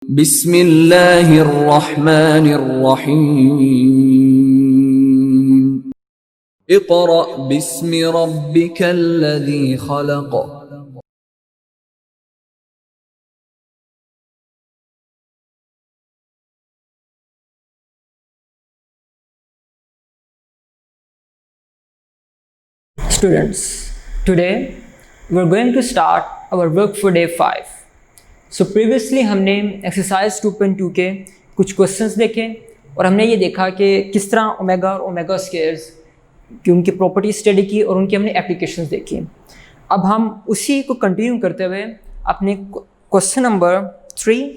बिस्मिल्लाहिर्रहमानिर्रहीम। Iqra बिस्मि रब्बिकल्लज़ी खलक़। Students, today we're going to start our work for day 5. So previously हमने exercise 2.2 के कुछ questions देखे और हमने ये देखा कि किस तरह ओमेगा और ओमेगा स्क्वायर्स की उनकी प्रॉपर्टी स्टडी की और उनकी हमने एप्लीकेशंस देखी। अब हम उसी को कंटिन्यू करते हुए अपने क्वेश्चन नंबर 3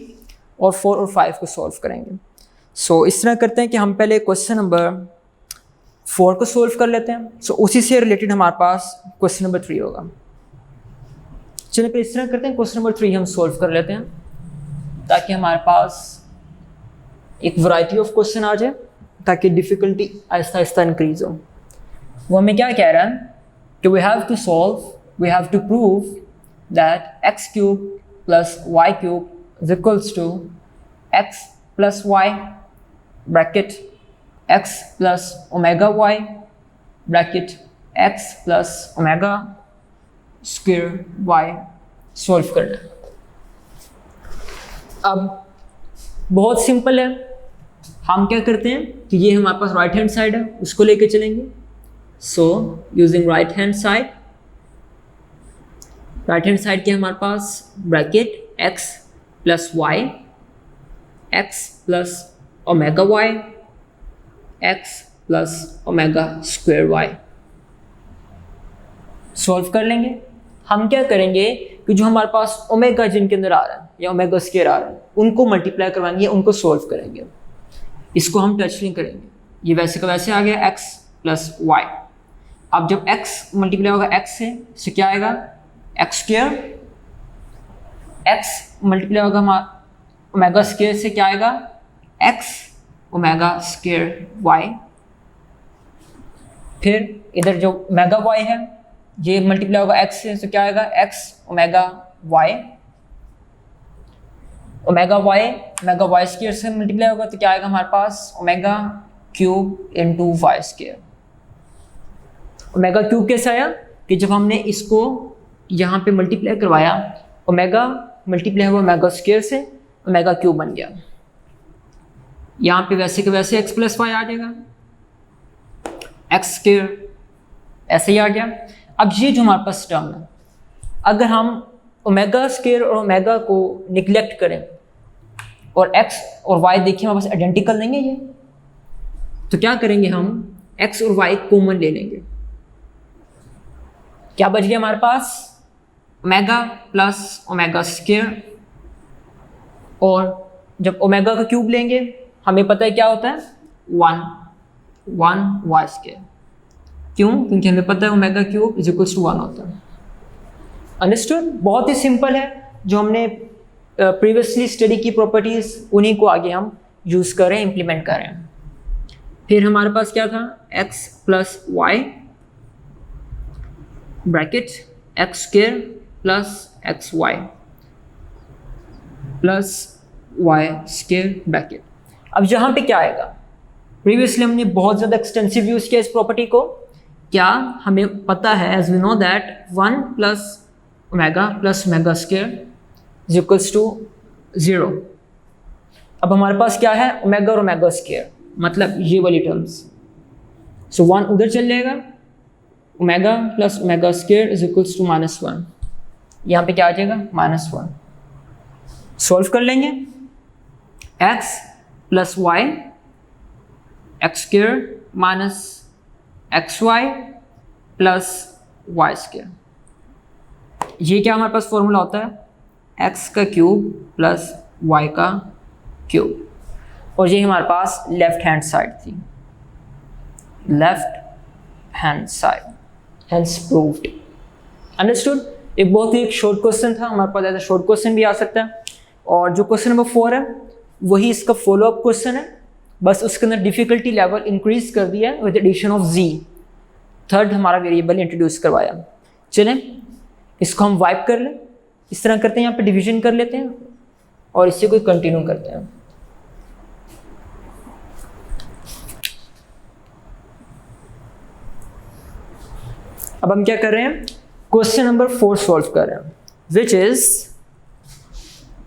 और 4 और 5 को सॉल्व करेंगे। सो इस तरह करते हैं कि हम पहले क्वेश्चन नंबर 4 को सोल्व कर लेते हैं। सो उसी से रिलेटेड हमारे पास क्वेश्चन नंबर 3 होगा। चलिए फिर इस तरह करते हैं, क्वेश्चन नंबर 3 हम सोल्व कर लेते हैं ताकि हमारे पास एक वैरायटी ऑफ क्वेश्चन आ जाए, ताकि डिफ़िकल्टी आहिस्ता आहिस्ता इंक्रीज हो। वो हमें क्या कह रहा है कि we have to prove that x cube plus y cube is equals to x plus y bracket x plus omega y bracket x plus omega square y solve करना। अब बहुत सिंपल है, हम क्या करते हैं कि ये हमारे पास राइट हैंड साइड है, उसको लेके चलेंगे। So using right hand side के हमारे पास bracket x plus y, x plus omega y, x plus omega square y solve कर लेंगे। हम क्या करेंगे कि जो हमारे पास ओमेगा जिनके अंदर आ रहा है या ओमेगा स्क्वायर आ रहा है उनको मल्टीप्लाई करवाएंगे, उनको सॉल्व करेंगे। इसको हम टच नहीं करेंगे, ये वैसे का वैसे आ गया x प्लस वाई। अब जब x मल्टीप्लाई होगा x से क्या आएगा x स्क्वायर, x मल्टीप्लाई होगा ओमेगा स्क्वायर से क्या आएगा x ओमेगा स्क्वायर y। फिर इधर जो ओमेगा y है ये मल्टीप्लाई होगा x से, तो क्या आएगा x omega y। Omega y square से मल्टीप्लाई होगा तो क्या आएगा हमारे पास omega cube into Y square. Omega cube कैसे आया कि जब हमने इसको यहाँ पे मल्टीप्लाई करवाया, ओमेगा मल्टीप्लाई हुआ ओमेगा स्क्वायर से, ओमेगा क्यूब बन गया। यहाँ पे वैसे के वैसे x प्लस वाई आ जाएगा, x स्क्वायर ऐसे ही आ गया। अब ये जो हमारे पास टर्म है, अगर हम ओमेगा स्क्वायर और ओमेगा को निगलेक्ट करें और x और y देखिए हमारे पास आइडेंटिकल नहीं है ये, तो क्या करेंगे हम x और y कॉमन ले लेंगे। क्या बच गया हमारे पास ओमेगा प्लस ओमेगा स्क्वायर, और जब ओमेगा का क्यूब लेंगे हमें पता है क्या होता है 1 वाई स्क्वायर। क्यों? क्योंकि हमें पता है omega cube is equals to 1 होता है। अंडरस्टूड? बहुत ही सिंपल है, जो हमने प्रीवियसली स्टडी की प्रॉपर्टीज उन्हीं को आगे हम यूज़ कर रहे हैं, इम्प्लीमेंट कर रहे हैं। फिर हमारे पास क्या था x plus y bracket x square plus x y plus Y square bracket. अब यहाँ पे क्या आएगा, प्रीवियसली हमने बहुत ज़्यादा एक्सटेंसिव यूज़ किया इस प्रॉपर्टी को। क्या हमें पता है, as we know that 1 plus omega square is equals to 0। अब हमारे पास क्या है ओमेगा और ओमेगा स्क्वायर, मतलब ये वाली टर्म्स। सो 1 उधर चल जाएगा, omega plus omega square is equals to -1। यहाँ पे क्या आ जाएगा -1। सॉल्व कर लेंगे, x plus y x square minus x y plus Y square. ये क्या हमारे पास फॉर्मूला होता है x का क्यूब प्लस y का क्यूब, और ये हमारे पास लेफ्ट हैंड साइड थी, left hand side, hence proved. Understood? एक बहुत ही एक शॉर्ट क्वेश्चन था, हमारे पास ऐसा शॉर्ट क्वेश्चन भी आ सकता है। और जो क्वेश्चन नंबर 4 है वही इसका फॉलो अप क्वेश्चन है, बस उसके अंदर डिफिकल्टी लेवल इंक्रीज कर दिया है with addition of z, third हमारा वेरिएबल इंट्रोड्यूस करवाया। चलें इसको हम वाइप कर लें, इस तरह करते हैं, यहाँ पे डिवीजन कर लेते हैं। और इसी को कंटिन्यू करते हैं। अब हम क्या कर रहे हैं, क्वेश्चन नंबर 4 सॉल्व कर रहे हैं, विच इज,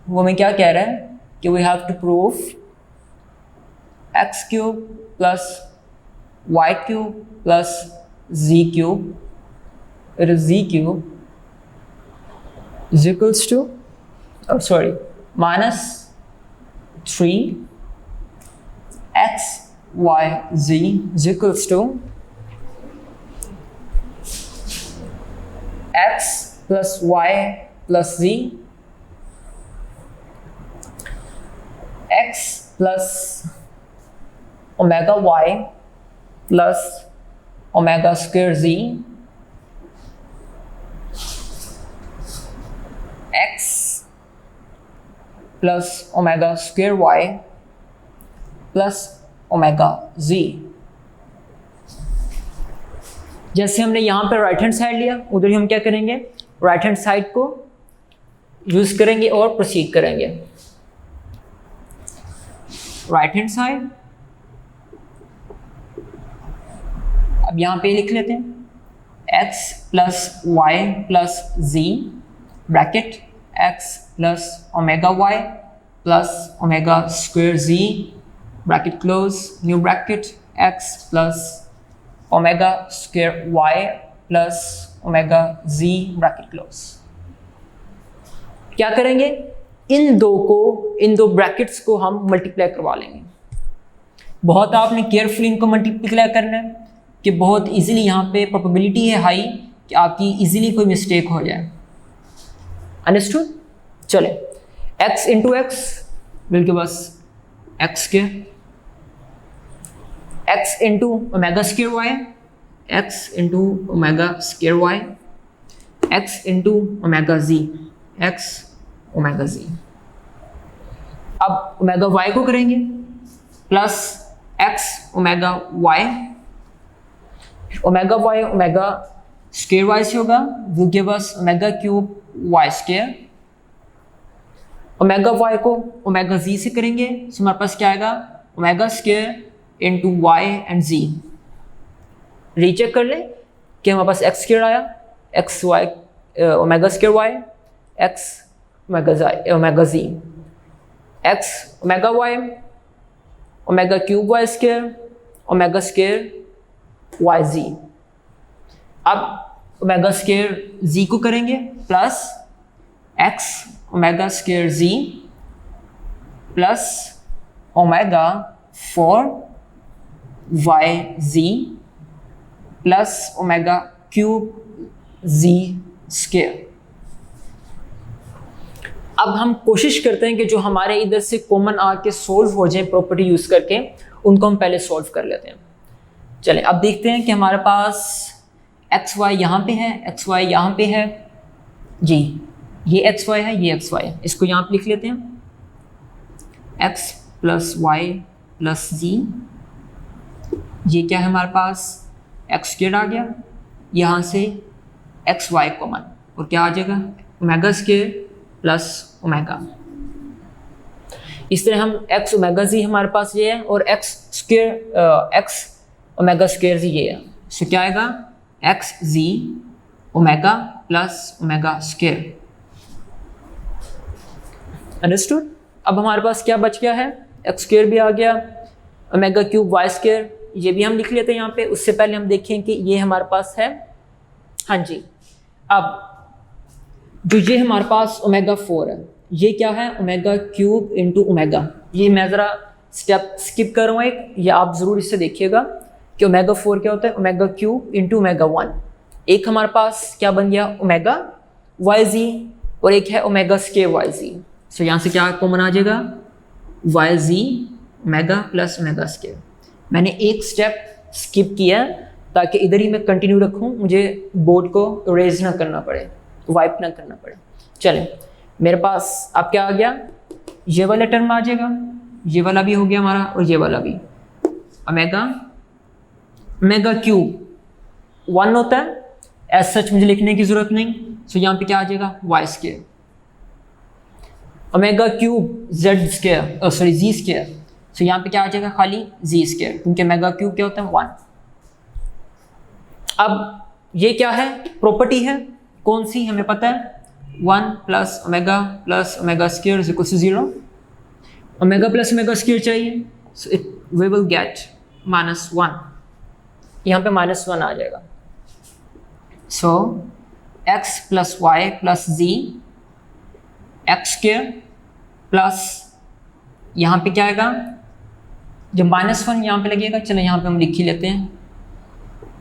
वो हमें क्या कह रहा है कि we have to prove x³ plus y³ plus z³ it is z³ is equals to minus 3 xyz is equals to x plus y plus z, x plus omega y plus omega square z, x plus omega square y plus omega z। जैसे हमने यहाँ पे right hand side लिया, उधर ही हम क्या करेंगे, right hand side को यूज करेंगे और प्रोसीड करेंगे। राइट हैंड साइड, अब यहाँ पे लिख लेते हैं x plus Y plus z bracket x plus omega y plus omega square z bracket close, new bracket x plus omega square y plus omega z bracket close. क्या करेंगे, इन दो brackets को हम मल्टीप्लाई करवा लेंगे। बहुत आपने केयरफुली इनको मल्टीप्लाई करना है कि बहुत इजीली यहाँ पे प्रोबेबिलिटी है हाई कि आपकी इजीली कोई मिस्टेक हो जाए। अंडरस्टूड? चले, x इंटू एक्स बिल्कुल बस x के, x into omega square y, x into omega square y, x into omega z, x omega z। अब ओमेगा y को करेंगे plus x omega y, omega y omega square y से होगा, वो give us omega cube y square. Omega y को omega z से करेंगे तो हमारे पास क्या आएगा, omega square into y and z। Recheck कर ले कि हमारे पास x स्क्वायर आया, x y omega square y, x omega z, x omega y omega cube y square omega square y z। अब ओमेगा स्क्वायर z को करेंगे plus x omega square z plus omega 4yz plus omega cube z square. अब हम कोशिश करते हैं कि जो हमारे इधर से कॉमन आके सोल्व हो जाए प्रॉपर्टी यूज करके, उनको हम पहले सोल्व कर लेते हैं। चलें, अब देखते हैं कि हमारे पास एक्स वाई यहाँ पे है, एक्स वाई यहाँ पे है जी, ये एक्स वाई है, ये एक्स वाई है, इसको यहाँ पे लिख लेते हैं एक्स प्लस वाई प्लस जी। ये क्या है हमारे पास, एक्स स्क्वायर आ गया, यहाँ से एक्स वाई कॉमन और क्या आ जाएगा, ओमेगा स्क्वायर प्लस ओमेगा। इस तरह हम एक्स ओमेगा जी हमारे पास ये है और X square X omega square Z ये है, सो क्या आएगा X Z omega plus omega square. Understood? अब हमारे पास क्या बच गया है, एक्स स्क्वायर भी आ गया, ओमेगा क्यूब वाई स्क्वायर ये भी हम लिख लेते हैं यहाँ पे। उससे पहले हम देखें कि ये हमारे पास है, हाँ जी। अब जो ये हमारे पास ओमेगा 4 है, ये क्या है, ओमेगा क्यूब इंटू ओमेगा। ये मैं ज़रा स्टेप स्किप कर रहा हूँ एक, ये आप ज़रूर इससे देखिएगा कि ओमेगा 4 क्या होता है, ओमेगा क्यूब इंटू ओमेगा 1। एक हमारे पास क्या बन गया, ओमेगा वाई जी, और एक है ओमेगा स्क्वायर वाई जी। सो यहाँ से क्या कॉमन आ जाएगा, वाई जी ओमेगा प्लस ओमेगा स्क्वायर। मैंने एक स्टेप स्किप किया ताकि इधर ही मैं कंटिन्यू रखूँ, मुझे बोर्ड को इरेज ना करना पड़े, वाइप ना करना पड़े। चलें, मेरे पास अब क्या आ गया, ये वाला टर्म आ जाएगा, ये वाला भी हो गया हमारा और ये वाला भी। ओमेगा ओमेगा क्यूब 1 होता है, एज सच मुझे लिखने की ज़रूरत नहीं, सो यहाँ पे क्या आ जाएगा Y square. Omega cube Z square sorry Z square, so यहाँ पे क्या आ जाएगा खाली जी स्क्वायर, क्योंकि ओमेगा क्यूब क्या होता है 1। अब ये क्या है, प्रॉपर्टी है, कौन सी हमें पता है, 1 plus omega square is equal to 0। Omega plus omega square चाहिए, so it we will get -1, यहाँ पे -1 आ जाएगा। सो x प्लस वाई प्लस जी एक्स स्क्वायर प्लस यहाँ पे क्या आएगा, जब -1 यहाँ पे लगेगा, चलो यहाँ पे हम लिख ही लेते हैं,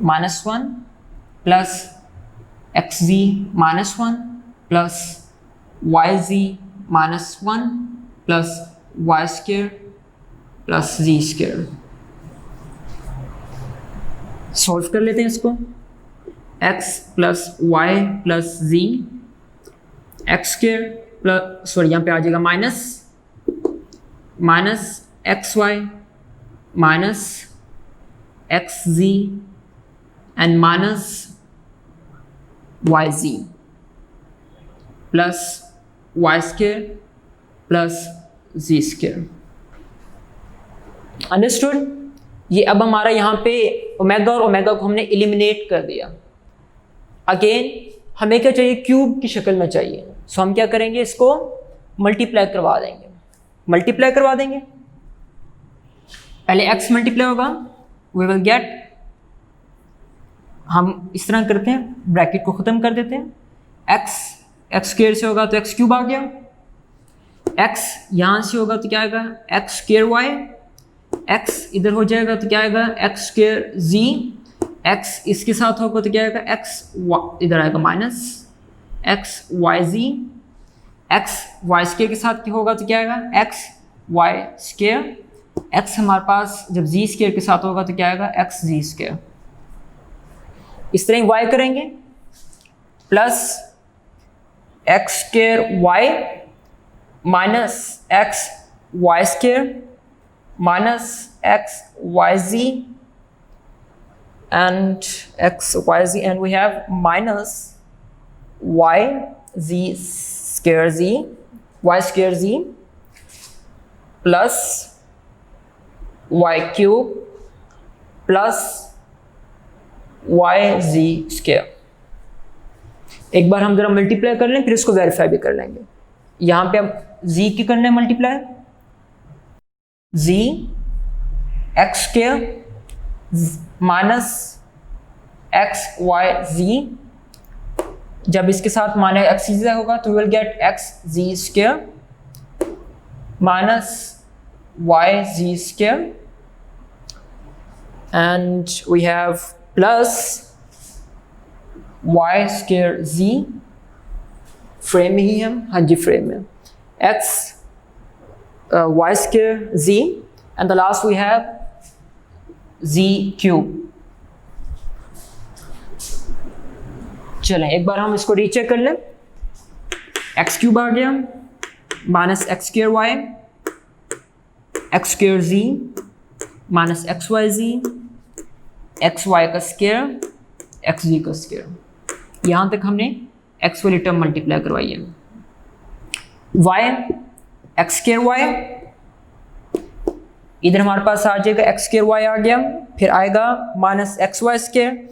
-1 plus x z -1 plus y z -1 plus Y square plus z square. Solve कर लेते हैं इसको, x प्लस वाई प्लस जी एक्स स्क्वायर प्लस सॉरी यहाँ पे आ जाएगा minus x y minus x z and minus Y z plus Y square plus z square. Understood? ये अब हमारा यहाँ पे ओमेगा और ओमेगा को हमने एलिमिनेट कर दिया। अगेन हमें क्या चाहिए, क्यूब की शक्ल में चाहिए, सो हम क्या करेंगे, इसको मल्टीप्लाई करवा देंगे। मल्टीप्लाई करवा देंगे, पहले x मल्टीप्लाई होगा, वी विल गेट, हम इस तरह करते हैं, ब्रैकेट को ख़त्म कर देते हैं, x स्क्वायर से होगा तो x क्यूब आ गया, x यहाँ से होगा तो क्या आएगा x स्क्वायर y, x इधर हो जाएगा तो क्या आएगा x स्क्वायर z, x इसके साथ होगा तो क्या आएगा x इधर आएगा minus x y z, x y square के साथ होगा तो क्या आएगा x y स्क्वायर, x हमारे पास जब z स्क्वायर के साथ होगा तो क्या आएगा x z स्क्वायर। इस तरह y करेंगे plus x square y minus x y square minus x y z and x y z and we have minus y z square z y square z plus y cube plus y z square। एक बार हम जरा multiply कर लें, फिर इसको verify भी कर लेंगे। यहाँ पे हम z की करना है multiply, z x square minus x Y Z, जब इसके साथ माइनस एक्स जी होगा तो will get X ji square minus Y ji square and we have plus Y square Z, frame में ही हम, हाँ जी फ्रेम में, x Y square Z and the last we have Z cube. चलें एक बार हम इसको रीचेक कर लें, एक्स क्यूब आ गया minus x square Y x square जी minus x Y Z X Y का स्क्वायर एक्स जी का स्क्वायर। यहाँ तक हमने एक्स वाली टर्म मल्टीप्लाई करवाई है, वाई एक्स स्क्वायर वाई, इधर हमारे पास आ जाएगा एक्स स्क्वायर वाई आ गया, फिर आएगा माइनस एक्स वाई स्क्वायर,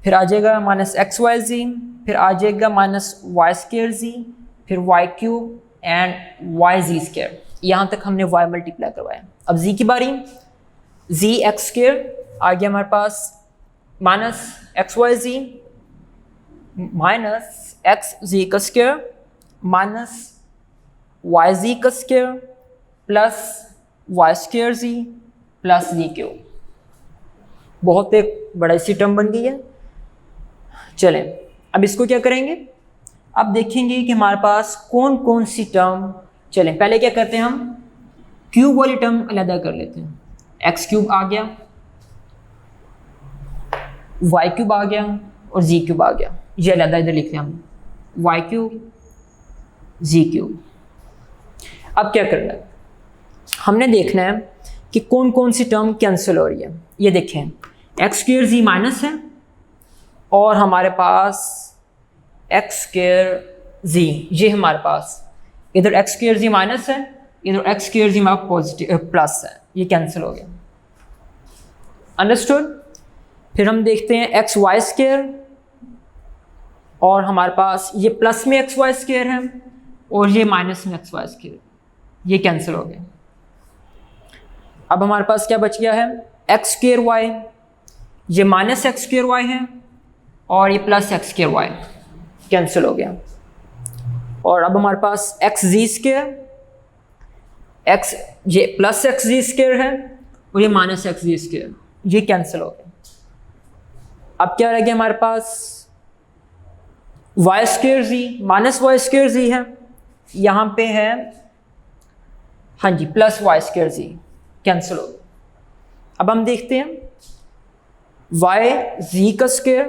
फिर आ जाएगा माइनस एक्स वाई जी, फिर आ जाएगा माइनस वाई स्क्वायर जी, फिर y cube and y ji square. यहाँ तक हमने वाई मल्टीप्लाई करवाया। अब जी की बारी, जी एक्स स्क्वायर आ गया हमारे पास माइनस एक्स वाई जी माइनस एक्स जी का स्क्वायर माइनस वाई जी का स्क्वायर प्लस वाई स्क्वायर जी प्लस जी क्यूब। बहुत एक बड़ा सी टर्म बन गई है। चलें अब इसको क्या करेंगे, अब देखेंगे कि हमारे पास कौन कौन सी टर्म। चलें पहले क्या करते हैं, हम क्यूब वाली टर्म अलग कर लेते हैं। एक्स क्यूब आ गया, वाई क्यूब आ गया और जी क्यूब आ गया, ये अलग इधर लिखते हैं हम, वाई क्यूब जी क्यूब। अब क्या करना है, हमने देखना है कि कौन कौन सी टर्म कैंसिल हो रही है। ये देखें एक्स स्क्वायर जी माइनस है और हमारे पास एक्स स्क्वायर जी, ये हमारे पास इधर एक्स स्क्वायर जी माइनस है, इधर एक्स स्क्वायर जी हमारा पॉजिटिव प्लस है, ये कैंसिल हो गया। अंडरस्टूड। फिर हम देखते हैं एक्स वाई स्क्वायर, और हमारे पास ये प्लस में एक्स वाई स्क्वायर है और ये माइनस में एक्स वाई स्क्वायर, ये कैंसिल हो गया। अब हमारे पास क्या बच गया है, एक्स स्क्वायर वाई, ये माइनस एक्स स्क्वायर वाई है और ये plus x square y, cancel हो गया। और अब हमारे पास एक्स जी स्क्वायर, एक्स ये प्लस एक्स जी स्क्वायर है और ये माइनस एक्स जी स्क्वायर, ये कैंसिल हो गया। अब क्या रह गया हमारे पास, वाई स्क्वायर जी माइनस वाई स्क्वायर जी है, यहाँ पे है हाँ जी प्लस वाई स्क्वायर जी, कैंसिल हो गया। अब हम देखते हैं वाई जी का स्क्वायर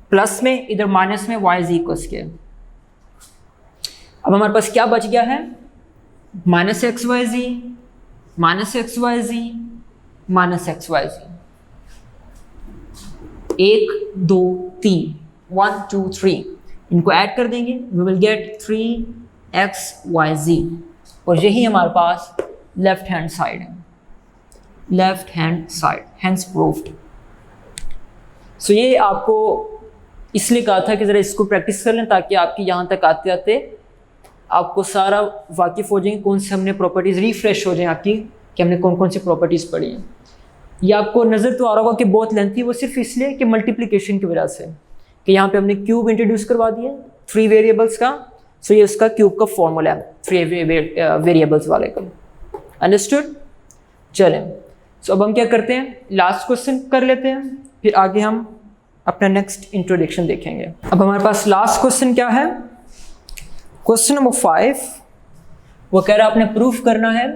प्लस में, इधर माइनस में वाई जी का स्क्वायर। अब हमारे पास क्या बच गया है, माइनस एक्स वाई जी, माइनस एक्स वाई जी, माइनस एक्स वाई जी, 1 2 3 1 2 3, इनको ऐड कर देंगे, वी विल गेट 3xyz, और यही हमारे पास लेफ्ट हैंड साइड है, left hand side, hence proved. So ये आपको इसलिए कहा था कि ज़रा इसको प्रैक्टिस कर लें ताकि आपकी यहाँ तक आते आते आपको सारा वाकिफ़ हो जाएंगे, कौन से हमने प्रॉपर्टीज़ रिफ्रेश हो जाए आपकी कि हमने कौन कौन सी प्रॉपर्टीज़ पढ़ी हैं। ये आपको नज़र तो आ रहा होगा कि बहुत लेंथी, वो सिर्फ इसलिए कि मल्टीप्लिकेशन की वजह से कि यहाँ पे हमने क्यूब इंट्रोड्यूस करवा दिया 3 वेरिएबल्स का, सो ये उसका क्यूब का फॉर्मूला है 3 वेरिएबल्स वाले का। अंडरस्टूड। चलें, सो अब हम क्या करते हैं, लास्ट क्वेश्चन कर लेते हैं, फिर आगे हम अपना नेक्स्ट इंट्रोडक्शन देखेंगे। अब हमारे पास लास्ट क्वेश्चन क्या है, क्वेश्चन नंबर 5, वो कह रहा है आपने प्रूफ करना है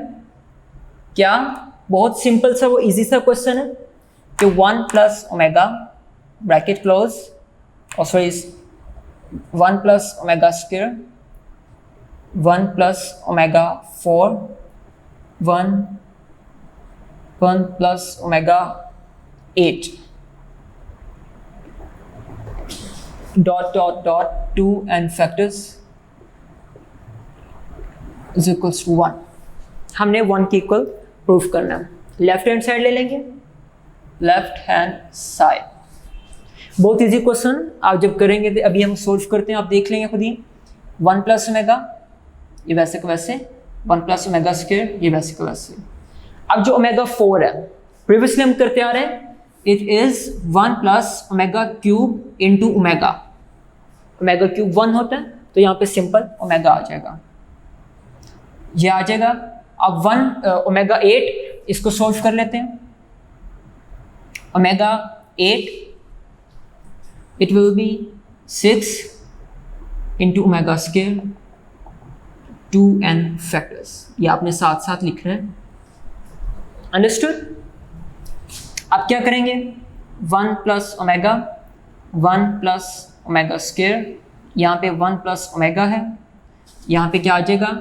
क्या, बहुत सिंपल सा वो इजी सा क्वेश्चन है कि 1 प्लस ओमेगा ब्रैकेट क्लोज, और sorry 1 plus omega square, 1 plus omega 4, 1 plus omega 8 dot dot dot 2 and factors is equals to 1। हमने 1 के इक्वल प्रूफ करना है। लेफ्ट हैंड साइड ले लेंगे, लेफ्ट हैंड साइड, बहुत इजी क्वेश्चन आप जब करेंगे तो अभी हम सोल्व करते हैं, आप देख लेंगे खुद ही। 1 प्लस ओमेगा, ये वैसे का वैसे, 1 प्लस ओमेगा स्क्वायर, ये वैसे का वैसे। अब जो ओमेगा 4 है, प्रीवियसली हम करते आ रहे हैं, it is 1 plus omega cube into omega, omega cube 1 होता है तो यहाँ पे सिंपल ओमेगा आ जाएगा, ये आ जाएगा। अब 1 ओमेगा 8, इसको सोल्व कर लेते हैं, omega 8 it will be 6 into omega square 2n factors, ये आपने साथ साथ लिख रहे हैं। अंडरस्टूड। अब क्या करेंगे, 1 plus omega, 1 plus omega square, यहाँ पे 1 प्लस ओमेगा है, यहाँ पे क्या आ जाएगा,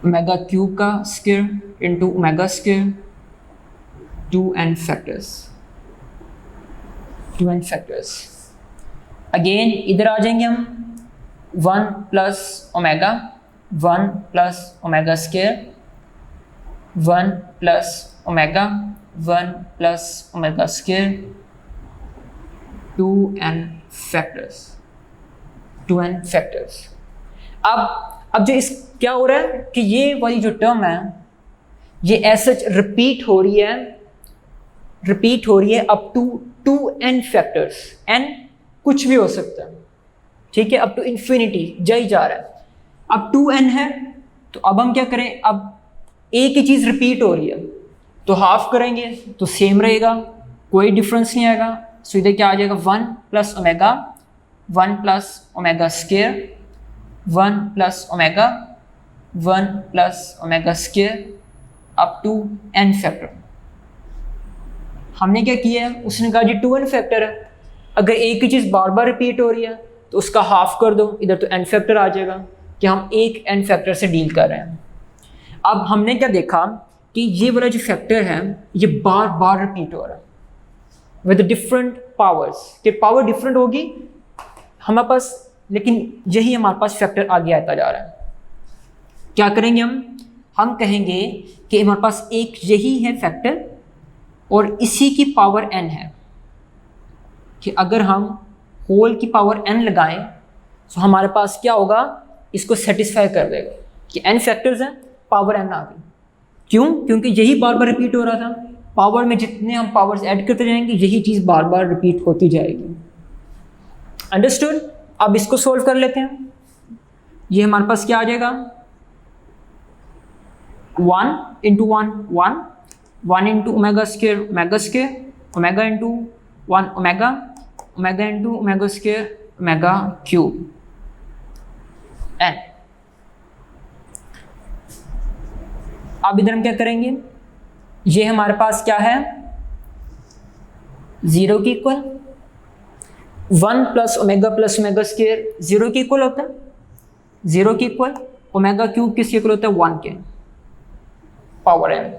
ओमेगा क्यूब का square into omega square 2n factors, 2n factors। Again इधर आ जाएंगे हम, 1 plus omega, 1 plus omega square, 1 plus omega, 1 plus omega square 2n factors, 2n factors। अब जो इस क्या हो रहा है कि ये वाली जो टर्म है ये ऐसे रिपीट हो रही है up to 2n factors, n कुछ भी हो सकता है, ठीक है, अप टू इन्फिनिटी जाई जा रहा है। अब 2n है तो अब हम क्या करें, अब एक ही चीज़ रिपीट हो रही है तो हाफ करेंगे तो सेम रहेगा, कोई डिफरेंस नहीं आएगा। सो इधर क्या आ जाएगा, 1 plus omega, 1 plus omega square, 1 plus omega, 1 plus omega square up to n factor. हमने क्या किया है, उसने कहा जी 2n फैक्टर है, अगर एक ही चीज़ बार बार रिपीट हो रही है तो उसका हाफ कर दो, इधर तो n फैक्टर आ जाएगा कि हम एक n फैक्टर से डील कर रहे हैं। अब हमने क्या देखा कि ये वाला जो फैक्टर है ये बार बार रिपीट हो रहा है विद डिफरेंट पावर्स, कि पावर डिफरेंट होगी, हमारे पास लेकिन यही हमारे पास फैक्टर आगे आता जा रहा है। क्या करेंगे हम कहेंगे कि हमारे पास एक यही है फैक्टर और इसी की पावर n है, कि अगर हम होल की पावर n लगाएं तो हमारे पास क्या होगा, इसको सेटिस्फाई कर देगा कि n फैक्टर्स हैं, पावर n आ गई। क्यों? क्योंकि यही बार बार रिपीट हो रहा था। पावर में जितने हम पावर्स ऐड करते जाएंगे यही चीज़ बार बार रिपीट होती जाएगी। अंडरस्टूड? अब इसको सोल्व कर लेते हैं। ये हमारे पास क्या आ जाएगा, 1 into 1 into omega square omega into 1 omega into omega square omega cube n। अब इधर हम क्या करेंगे, ये हमारे पास क्या है, 0 के इक्वल 1 प्लस ओमेगा स्क्वायर 0 के इक्वल होता है, 0 के इक्वल ओमेगा क्यूब किसके इक्वल होता है, 1 के पावर n।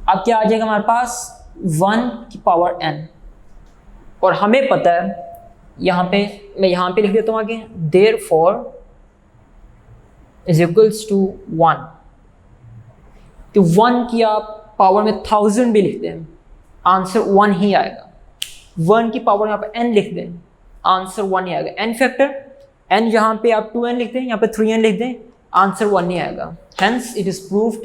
अब क्या आ जाएगा हमारे पास, 1 की पावर n। और हमें पता है, यहाँ पे मैं यहाँ पे लिख देता हूँ आगे, देयरफॉर इज इक्वल्स टू 1। तो 1 की आप पावर में 1000 भी लिख दें, आंसर 1 ही आएगा। 1 की पावर यहाँ पे n लिख दें, आंसर 1 ही आएगा। n फैक्टर n यहाँ पे आप 2n लिख दें, यहाँ पे 3n लिख दें, आंसर 1 ही आएगा। Hence it is proved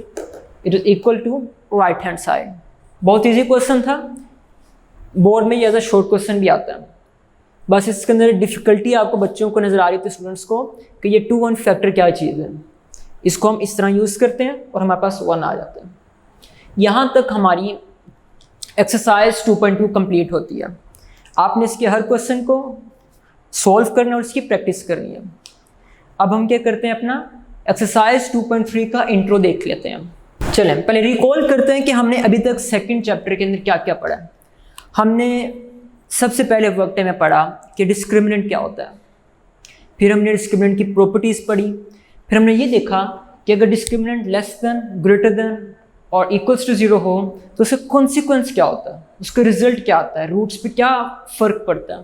it is equal to right hand side. बहुत इजी क्वेश्चन था, बोर्ड में ये एज अ शॉर्ट क्वेश्चन भी आता है। बस इसके अंदर डिफिकल्टी आपको बच्चों को नज़र आ रही थी, स्टूडेंट्स को, कि ये 2 1 फैक्टर क्या चीज़ है। इसको हम इस तरह यूज़ करते हैं और हमारे पास 1 आ जाता है। यहाँ तक हमारी एक्सरसाइज 2.2 कंप्लीट होती है। आपने इसके हर क्वेश्चन को सॉल्व करना और इसकी प्रैक्टिस करनी है। अब हम क्या करते हैं, अपना एक्सरसाइज 2.3 का इंट्रो देख लेते हैं। चलें पहले रिकॉल करते हैं कि हमने अभी तक सेकंड चैप्टर के अंदर क्या क्या पढ़ा है। हमने सबसे पहले वर्क में पढ़ा कि डिस्क्रिमिनेंट क्या होता है, फिर हमने डिस्क्रिमिनेंट की प्रॉपर्टीज़ पढ़ी, फिर हमने ये देखा कि अगर discriminant less than, greater than और इक्वल्स टू 0 हो तो उसका कॉन्सिक्वेंस क्या होता है, उसका रिजल्ट क्या आता है, रूट्स पे क्या फ़र्क पड़ता है।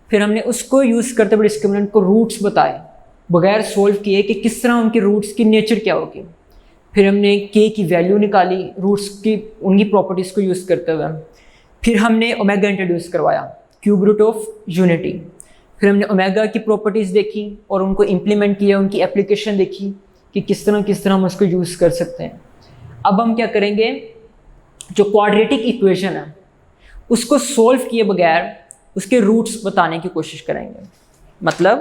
फिर हमने उसको यूज़ करते हुए डिस्क्रिमिनेंट को रूट्स बताए बगैर सोल्व किए कि किस तरह उनके रूट्स की नेचर क्या होगी। फिर हमने के की वैल्यू निकाली रूट्स की, उनकी प्रॉपर्टीज़ को यूज़ करते हुए। फिर हमने ओमेगा इंट्रोड्यूस करवाया, क्यूब रूट ऑफ यूनिटी। फिर हमने ओमेगा की प्रॉपर्टीज़ देखी और उनको इम्प्लीमेंट किया, उनकी एप्लीकेशन देखी कि किस तरह हम उसको यूज़ कर सकते हैं। अब हम क्या करेंगे, जो क्वाड्रेटिक इक्वेशन है उसको सोल्व किए बगैर उसके रूट्स बताने की कोशिश करेंगे। मतलब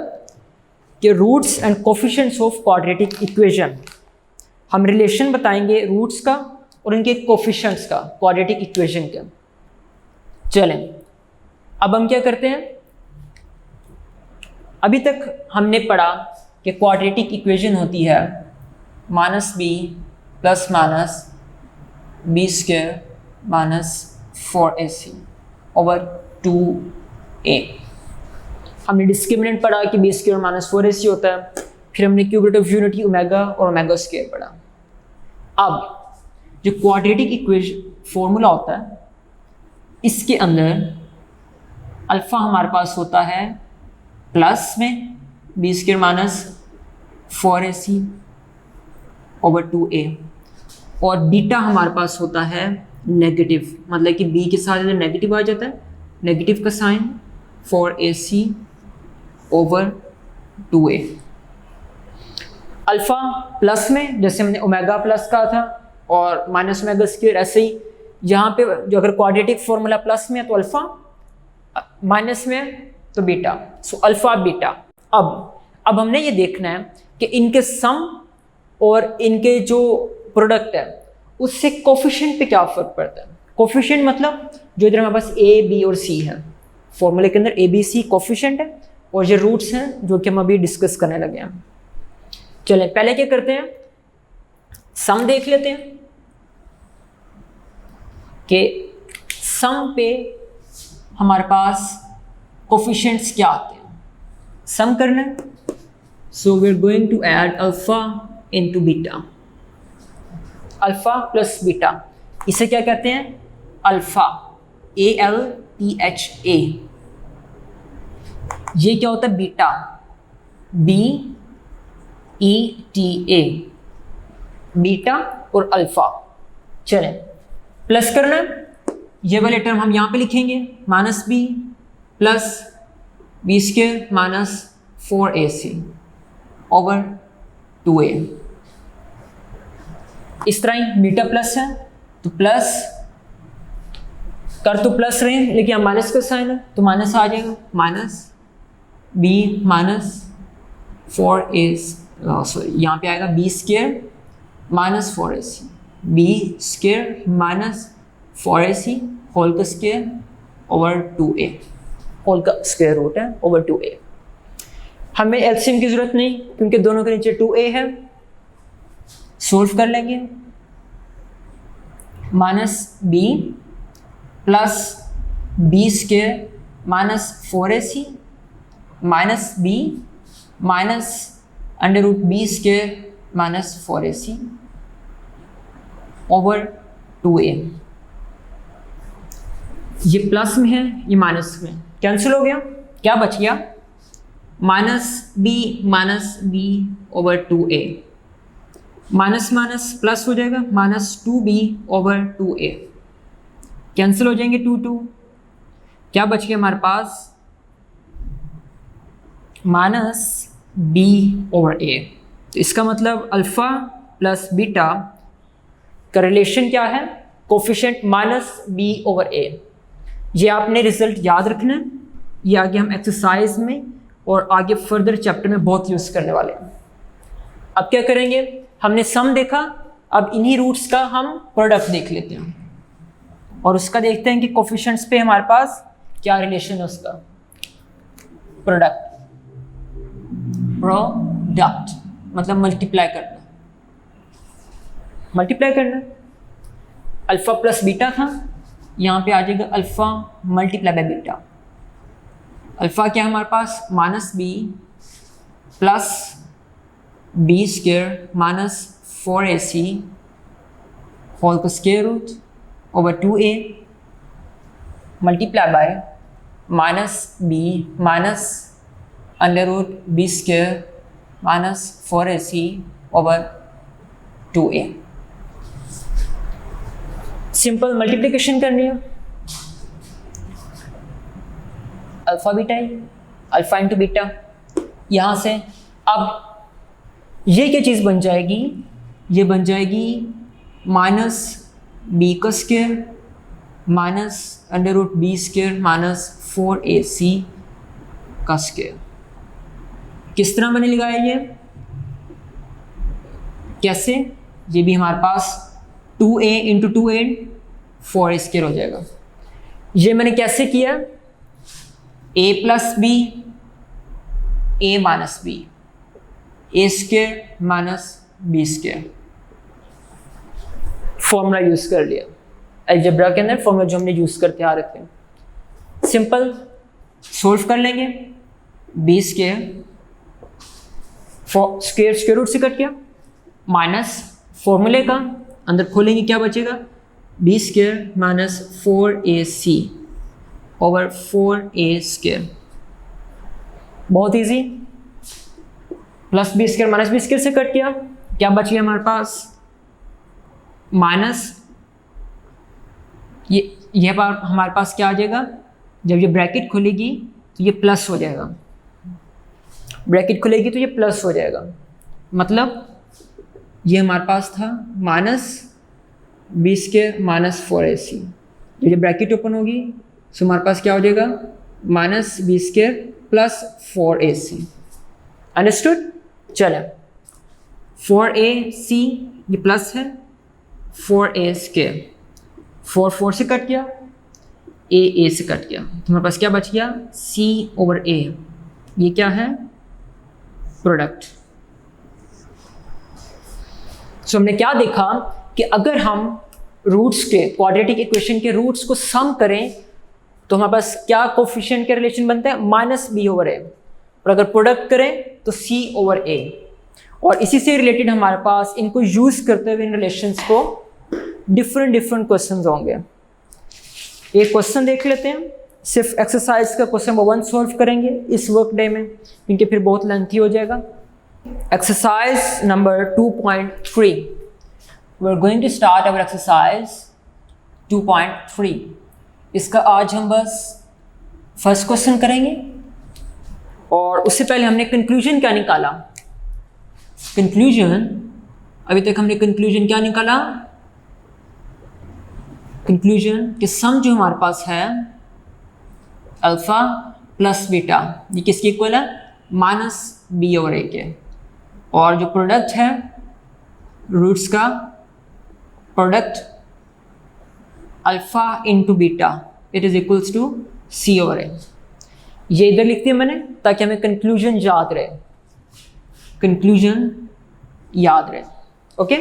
कि roots and coefficients of quadratic equation, हम रिलेशन बताएंगे रूट्स का और उनके कोफिशिएंट्स का क्वाड्रेटिक इक्वेशन के। चलें अब हम क्या करते हैं, अभी तक हमने पढ़ा कि क्वाड्रेटिक इक्वेशन होती है -b plus minus b square minus 4ac over 2a। हमने डिस्क्रिमिनेंट पढ़ा कि b स्क्वायर माइनस 4ac होता है। फिर हमने cube root of unity omega और ओमेगा स्क्वायर पढ़ा। अब जो क्वाड्रेटिक इक्वेशन फॉर्मूला होता है, इसके अंदर अल्फ़ा हमारे पास होता है प्लस में b square minus 4ac over 2a और बीटा हमारे पास होता है नेगेटिव, मतलब कि b के साथ जब नेगेटिव आ जाता है, नेगेटिव का sign 4ac over 2a। Alpha plus में जैसे हमने ओमेगा प्लस कहा था और माइनस ओमेगा स्क्वायर, ऐसे ही यहाँ पे जो अगर क्वाड्रेटिक फॉर्मूला प्लस में है तो अल्फ़ा, माइनस में तो बीटा, सो अल्फ़ा बीटा। अब हमने ये देखना है कि इनके सम और इनके जो प्रोडक्ट है उससे कोफिशिएंट पे क्या फ़र्क पड़ता है। कोफिशिएंट मतलब जो इधर हमारे पास a, b और c है, फॉर्मूले के अंदर a, b, c कोफिशिएंट है और ये रूट्स हैं जो कि हम अभी डिस्कस करने लगे हैं। चलें पहले क्या करते हैं, सम देख लेते हैं कि सम पे हमारे पास कोफिशिएंट्स क्या आते हैं। सम करना है, so we are going to add alpha into beta, alpha plus beta, इसे क्या कहते हैं, अल्फ़ा ALPHA ये क्या होता है बीटा, BETA, बीटा और अल्फा। चलें प्लस करना है, ये वाले टर्म हम यहाँ पे लिखेंगे -b plus b² minus 4ac over 2a। इस तरह ही बीटा प्लस है तो प्लस कर तो प्लस रहे हैं लेकिन यहाँ माइनस का साइन है तो माइनस आ जाएगा, -b माइनस 4a, सॉरी यहाँ पे आएगा b² minus 4ac, b² minus 4ac whole का स्क्वायर ओवर 2a, होल का स्क्वायर रूट है ओवर 2a। हमें एलसीएम की जरूरत नहीं क्योंकि दोनों के नीचे 2a है। सोल्व कर लेंगे, -b plus b² minus 4ac minus b minus √b² minus 4ac over 2a। ये प्लस में है, ये माइनस में, कैंसिल हो गया, क्या बच गया -b over 2a, minus minus plus हो जाएगा -2b ओवर 2a, कैंसिल हो जाएंगे 2 2, क्या बच गया हमारे पास -b ओवर a। तो इसका मतलब अल्फा प्लस बीटा का रिलेशन क्या है, कोफिशिएंट -b ओवर a। ये आपने रिजल्ट याद रखना है, ये आगे हम एक्सरसाइज में और आगे फर्दर चैप्टर में बहुत यूज़ करने वाले हैं। अब क्या करेंगे, हमने सम देखा, अब इन्हीं रूट्स का हम प्रोडक्ट देख लेते हैं और उसका देखते हैं कि कोफिशिएंट्स पे हमारे पास क्या रिलेशन है उसका। प्रोडक्ट मतलब मल्टीप्लाई करना, अल्फा प्लस बीटा था, यहाँ पे आ जाएगा alpha multiply by beta. Alpha क्या है हमारे पास -b plus b² minus 4ac whole का square root over 2a multiply by -b minus √b² minus 4ac over 2a। Simple multiplication करनी है, अल्फा बीटा ही, अल्फा इंटू बीटा, यहाँ से अब ये क्या चीज़ बन जाएगी, ये बन जाएगी -b का square minus √b² minus 4ac का स्क्वायर। किस तरह मैंने लगाया ये, कैसे, ये भी हमारे पास 2a इंटू 2a 4a² हो जाएगा। ये मैंने कैसे किया, a plus b a minus b a² minus b², formula use कर लिया अलजेब्रा के अंदर, फॉर्मूला जो हमने यूज करते आ रखे हैं। सिंपल सोल्व कर लेंगे, b² स्क्वायर रूट से कट गया, माइनस फॉर्मूले का अंदर खोलेंगे क्या बचेगा, b² minus 4ac over 4a²। बहुत easy, plus b² minus b² से कट गया, क्या बच गया हमारे पास माइनस, ये हमारे पास क्या आ जाएगा, जब ये ब्रैकेट खुलेगी तो ये प्लस हो जाएगा, ब्रैकेट खुलेगी तो ये प्लस हो जाएगा, मतलब ये हमारे पास था -b² माइनस 4ac, जब ये ब्रैकेट ओपन होगी तो हमारे पास क्या हो जाएगा -b² प्लस 4ac। अंडरस्टूड, चले 4ac ये प्लस है, 4a², 4 से कट गया, a से कट गया, तो हमारे पास क्या बच गया c ओवर a। ये क्या है, प्रोडक्ट। सो हमने क्या देखा कि अगर हम रूट्स के, क्वाड्रेटिक इक्वेशन के रूट्स को सम करें तो हमारे पास क्या कोफिशिएंट के रिलेशन बनता है, -b ओवर a, और अगर प्रोडक्ट करें तो c ओवर a। और इसी से रिलेटेड हमारे पास इनको यूज करते हुए इन रिलेशंस को डिफरेंट क्वेश्चंस होंगे। एक क्वेश्चन देख लेते हैं, सिर्फ एक्सरसाइज का क्वेश्चन नंबर 1 सॉल्व करेंगे इस वर्क डे में, क्योंकि फिर बहुत लेंथी हो जाएगा। Exercise number 2.3, we are going to start our exercise 2.3। इसका आज हम बस फर्स्ट क्वेश्चन करेंगे, और उससे पहले हमने कंक्लूजन क्या निकाला। कंक्लूजन, अभी तक हमने कंक्लूजन क्या निकाला? कंक्लूजन कि सम जो हमारे पास है अल्फा प्लस बीटा, ये किसके इक्वल है? माइनस बी ओवर ए के। और जो प्रोडक्ट है रूट्स का product alpha into beta, it is equals to C over A. ये इधर लिख दिया मैंने ताकि हमें कंक्लूजन याद रहे, कंक्लूजन याद रहे। ओके,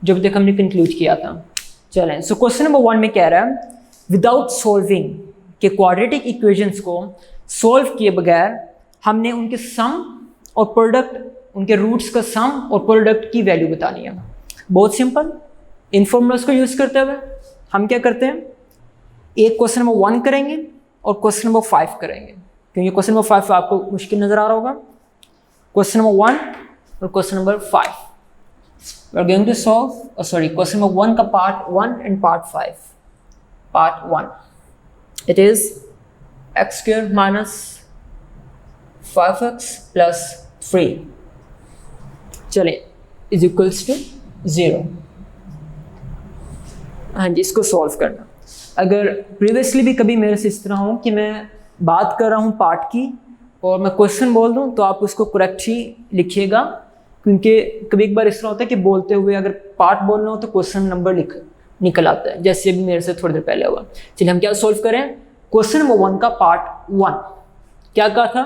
जब तक हमने कंक्लूड किया था। चलें, सो क्वेश्चन नंबर 1 में कह रहा है विदाउट सॉल्विंग के क्वाड्रेटिक इक्वेशंस को सॉल्व किए बगैर हमने उनके सम और प्रोडक्ट, उनके रूट्स का सम और प्रोडक्ट की वैल्यू बतानी है। बहुत सिंपल, इन फॉर्मूलास को यूज़ करते हुए हम क्या करते हैं, एक क्वेश्चन नंबर 1 करेंगे और क्वेश्चन नंबर 5 करेंगे, क्योंकि क्वेश्चन नंबर 5 आपको मुश्किल नज़र आ रहा होगा। क्वेश्चन नंबर 1 और question number 5 we are going to solve, question number 1 का part 1 and part 5. Part 1, it is x square minus 5x plus 3 चले is equals to 0। हाँ जी, इसको सॉल्व करना। अगर प्रीवियसली भी कभी मेरे से इस तरह हो कि मैं बात कर रहा हूँ पार्ट की और मैं क्वेश्चन बोल दूँ, तो आप उसको करेक्ट ही लिखिएगा, क्योंकि कभी एक बार इस तरह होता है कि बोलते हुए अगर पार्ट बोलना हो तो क्वेश्चन नंबर निकल आता है, जैसे अभी मेरे से थोड़ी देर पहले हुआ। चलिए हम क्या सॉल्व करें। क्वेश्चन नंबर 1 का पार्ट 1 क्या कहा था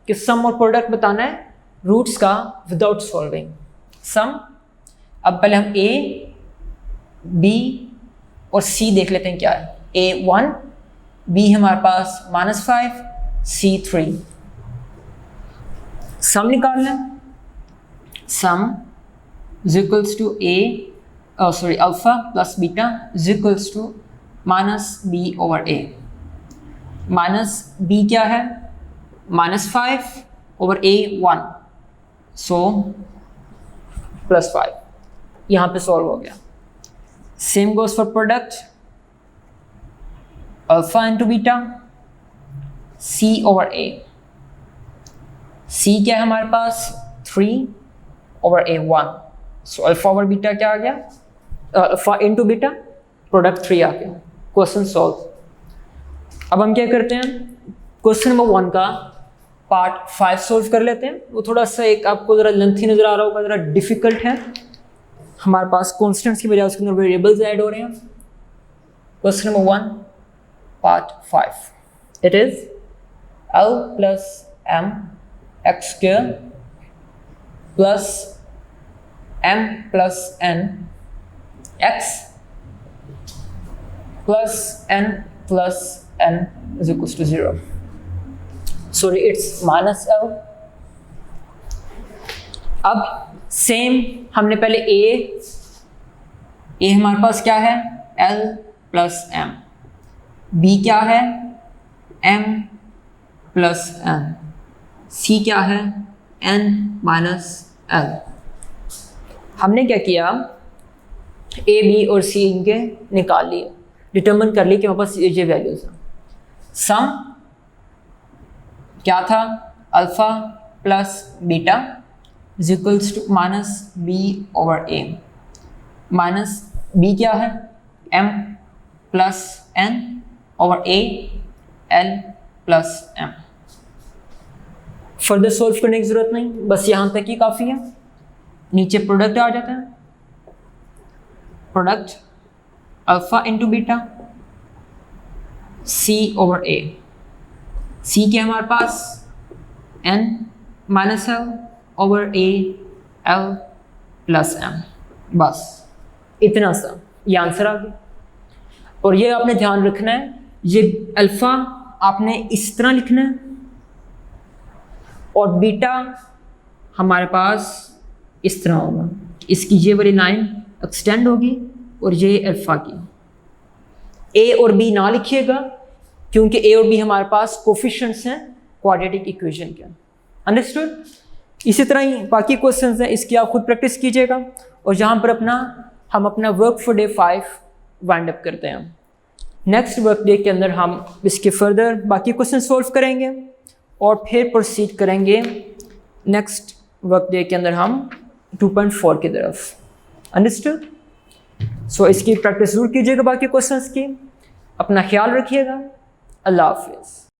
कि सम और प्रोडक्ट बताना है रूट्स का विदाउट सॉल्विंग सम। अब पहले हम ए, बी और सी देख लेते हैं क्या है। ए 1, बी हमारे पास -5, सी 3। सम निकालना है। sum is equals to alpha plus beta is equals to minus b over a। Minus b क्या है? -5 over a 1, so +5। यहाँ पे सॉल्व हो गया। Same goes for product alpha into beta c over a। c क्या है हमारे पास? 3 over a1, so alpha over beta क्या आ गया? अल्फा इंटू बीटा प्रोडक्ट 3 आ गया। Question solve. अब हम क्या करते हैं, क्वेश्चन नंबर 1 का पार्ट 5 सॉल्व कर लेते हैं। वो थोड़ा सा एक आपको ज़रा लेंथी नज़र आ रहा होगा, ज़रा डिफिकल्ट है। हमारे पास कॉन्स्टेंट्स की बजाय उसके अंदर वेरिएबल्स ऐड हो रहे हैं। Question number 1 part 5, it is l plus m x square plus m plus n x plus n plus n is equals to 0. Sorry, it's minus l. अब सेम हमने पहले a हमारे पास क्या है? l plus m। b क्या है? m plus n। c क्या है? n minus l। हमने क्या किया, a b और c इनके निकाल लिए, डिटर्मिन कर लिए कि हमारे पास ये वैल्यूज हैं। सम क्या था? Alpha plus beta is equals to minus b over a. Minus b क्या है? m plus n over a l plus m। Further solve करने की जरूरत नहीं, बस यहाँ तक ही काफ़ी है। नीचे प्रोडक्ट आ जाता है, product alpha into beta c over a। c क्या है हमारे पास? n minus l over a l plus m। बस इतना सा ये आंसर आ गया। और ये आपने ध्यान रखना है, ये अल्फा आपने इस तरह लिखना है और बीटा हमारे पास इस तरह होगा। इसकी ये वाली लाइन एक्सटेंड होगी और ये अल्फा की। ए और बी ना लिखिएगा, क्योंकि ए और बी हमारे पास कोफिशिएंट्स हैं क्वाड्रेटिक इक्वेशन के। अंडरस्टूड? इसी तरह ही बाकी क्वेश्चंस हैं, इसकी आप खुद प्रैक्टिस कीजिएगा। और यहाँ पर हम अपना work for day 5 wind up करते हैं। नेक्स्ट वर्क डे के अंदर हम इसके फर्दर बाकी क्वेश्चन सॉल्व करेंगे और फिर प्रोसीड करेंगे नेक्स्ट वर्क डे के अंदर हम 2.4 की तरफ। अंडरस्टूड? सो इसकी प्रैक्टिस जरूर कीजिएगा बाकी क्वेश्चंस की। अपना ख्याल रखिएगा। अल्लाह हाफिज़।